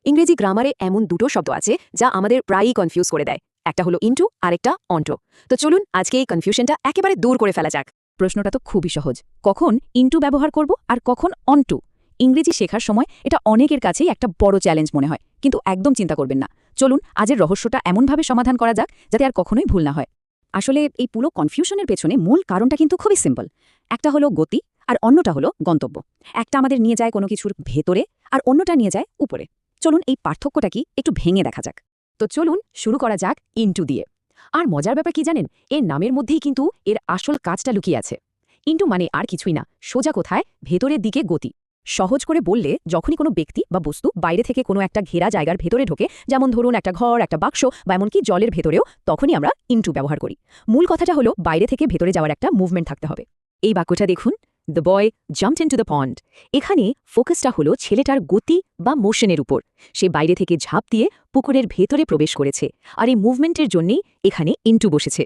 ইংরেজি গ্রামারে এমন দুটো শব্দ আছে যা আমাদের প্রায়ই কনফিউজ করে দেয়। একটা হলো ইনটু আরেকটা অন্টো। তো চলুন আজকে এই কনফিউশনটা একেবারে দূর করে ফেলা যাক। প্রশ্নটা তো খুবই সহজ, কখন ইনটু ব্যবহার করব আর কখন অনটু। ইংরেজি শেখার সময় এটা অনেকের কাছেই একটা বড় চ্যালেঞ্জ মনে হয়, কিন্তু একদম চিন্তা করবেন না। চলুন আজের রহস্যটা এমনভাবে সমাধান করা যাক যাতে আর কখনোই ভুল না হয়। আসলে এই পুরো কনফিউশনের পেছনে মূল কারণটা কিন্তু খুবই সিম্পল। একটা হলো গতি আর অন্যটা হলো গন্তব্য। একটা আমাদের নিয়ে যায় কোনো কিছুর ভেতরে আর অন্যটা নিয়ে যায় উপরে। চলুন এই পার্থক্যটা কি একটু ভেঙে দেখা যাক। তো চলুন শুরু করা যাক ইনটু দিয়ে। আর মজার ব্যাপার কি জানেন, এর নামের মধ্যেই কিন্তু এর আসল কাজটা লুকিয়ে আছে। ইনটু মানে আর কিছুই না, সোজা কোথায় ভেতরের দিকে গতি। সহজ করে বললে, যখনই কোনো ব্যক্তি বা বস্তু বাইরে থেকে কোনো একটা ঘেরা জায়গার ভেতরে ঢোকে, যেমন ধরুন একটা ঘর, একটা বাক্স বা এমনকি জলের ভেতরেও, তখনই আমরা ইনটু ব্যবহার করি। মূল কথাটা হলো বাইরে থেকে ভেতরে যাওয়ার একটা মুভমেন্ট থাকতে হবে। এই বাক্যটা দেখুন, the boy jumped into the pond. এখানে ফোকাসটা হলো ছেলেটার গতি বা মোশনের উপর। সে বাইরে থেকে ঝাঁপ দিয়ে পুকুরের ভেতরে প্রবেশ করেছে, আর এই মুভমেন্টের জন্যেই এখানে ইনটু বসেছে।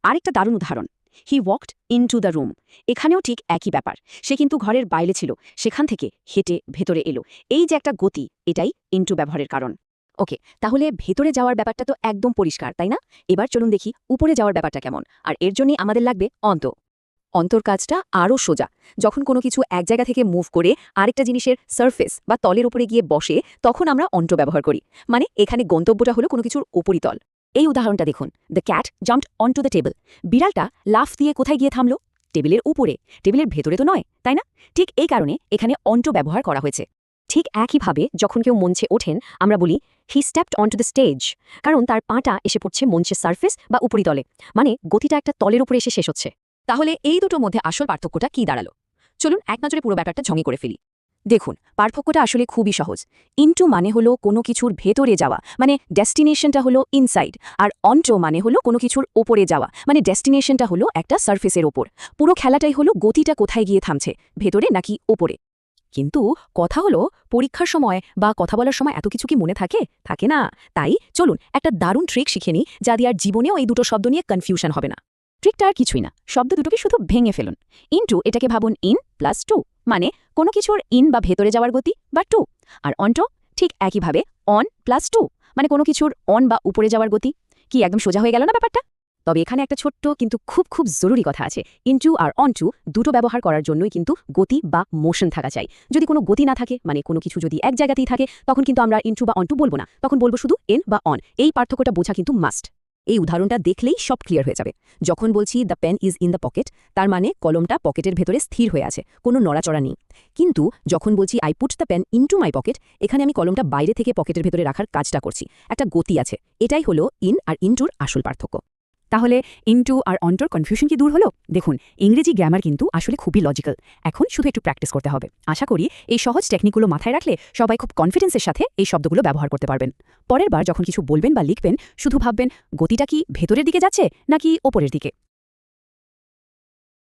আরেকটা দারুণ উদাহরণ, হি ওয়াকড ইনটু দ্য রুম। এখানেও ঠিক একই ব্যাপার, সে কিন্তু ঘরের বাইরে ছিল, সেখান থেকে হেঁটে ভেতরে এলো। এই যে একটা গতি, এটাই ইনটু ব্যবহারের কারণ। ওকে, তাহলে ভেতরে যাওয়ার ব্যাপারটা তো একদম পরিষ্কার, তাই না? এবার চলুন দেখি উপরে যাওয়ার ব্যাপারটা কেমন, আর এর জন্যই আমাদের লাগবে অন্ত। অন্তর কাজটা আরও সোজা। যখন কোনো কিছু এক জায়গা থেকে মুভ করে আরেকটা জিনিসের সারফেস বা তলের উপরে গিয়ে বসে, তখন আমরা অন্ত ব্যবহার করি। মানে এখানে গন্তব্যটা হলো কোনো কিছুর উপরিতল। এই উদাহরণটা দেখুন, the cat jumped অনটু the table. বিড়ালটা লাফ দিয়ে কোথায় গিয়ে থামল? টেবিলের উপরে। টেবিলের ভেতরে তো নয়, তাই না? ঠিক এই কারণে এখানে অন্ত ব্যবহার করা হয়েছে। ঠিক একইভাবে যখন কেউ মঞ্চে ওঠেন, আমরা বলি হি স্টেপড অনটু দ্য স্টেজ, কারণ তার পাটা এসে পড়ছে মঞ্চের সারফেস বা উপরিতলে। মানে গতিটা একটা তলের উপরে এসে শেষ হচ্ছে। তাহলে এই দুটোর মধ্যে আসল পার্থক্যটা কি দাঁড়ালো? চলুন এক নজরে পুরো ব্যাপারটা ঝঙে করে ফেলি। দেখুন, পার্থক্যটা আসলে খুবই সহজ। ইনটু মানে হলো কোনো কিছুর ভেতরে যাওয়া, মানে ডেস্টিনেশনটা হলো ইনসাইড। আর অন্টো মানে হলো কোনো কিছুর ওপরে যাওয়া, মানে ডেস্টিনেশনটা হলো একটা সারফেসের ওপর। পুরো খেলাটাই হলো গতিটা কোথায় গিয়ে থামছে, ভেতরে নাকি ওপরে। কিন্তু কথা হলো, পরীক্ষার সময় বা কথা বলার সময় এত কিছু কি মনে থাকে? থাকে না। তাই চলুন একটা দারুণ ট্রিক শিখে নিই, যা দিয়ে আর জীবনেও এই দুটো শব্দ নিয়ে কনফিউশন হবে না। ট্রিকটা আর কিছুই না, শব্দ দুটোকে শুধু ভেঙে ফেলুন। ইনটু এটাকে ভাবুন ইন প্লাস টু, মানে কোনো কিছুর ইন বা ভেতরে যাওয়ার গতি বা টু। আর অন্টো ঠিক একইভাবে অন প্লাস টু, মানে কোনো কিছুর অন বা উপরে যাওয়ার গতি। কি একদম সোজা হয়ে গেল না ব্যাপারটা? তবে এখানে একটা ছোট্ট কিন্তু খুব খুব জরুরি কথা আছে। ইনটু আর অনটু দুটো ব্যবহার করার জন্যই কিন্তু গতি বা মোশন থাকা চাই। যদি কোনো গতি না থাকে, মানে কোনো কিছু যদি এক জায়গাতেই থাকে, তখন কিন্তু আমরা ইনটু বা অনটু বলবো না, তখন বলবো শুধু এন বা অন। এই পার্থক্যটা বোঝা কিন্তু মাস্ট। এই উদাহরণটা দেখলেই সব ক্লিয়ার হয়ে যাবে। যখন বলছি the pen is in the pocket, তার মানে কলমটা পকেটের ভেতরে স্থির হয়ে আছে, কোনো নড়াচড়া নেই। কিন্তু যখন বলছি I put the pen into my pocket, এখানে আমি কলমটা বাইরে থেকে পকেটের ভেতরে রাখার কাজটা করছি, একটা গতি আছে। এটাই হলো ইন আর ইনটুর আসল পার্থক্য। তাহলে ইনটু আর অন্টোর কনফিউশন কি দূর হলো? দেখুন, ইংরেজি গ্রামার কিন্তু আসলে খুবই লজিক্যাল। এখন শুধু একটু প্র্যাকটিস করতে হবে। আশা করি এই সহজ টেকনিকগুলো মাথায় রাখলে সবাই খুব কনফিডেন্সের সাথে এই শব্দগুলো ব্যবহার করতে পারবেন। পরের বার যখন কিছু বলবেন বা লিখবেন, শুধু ভাববেন গতিটা কি ভেতরের দিকে যাচ্ছে নাকি ওপরের দিকে।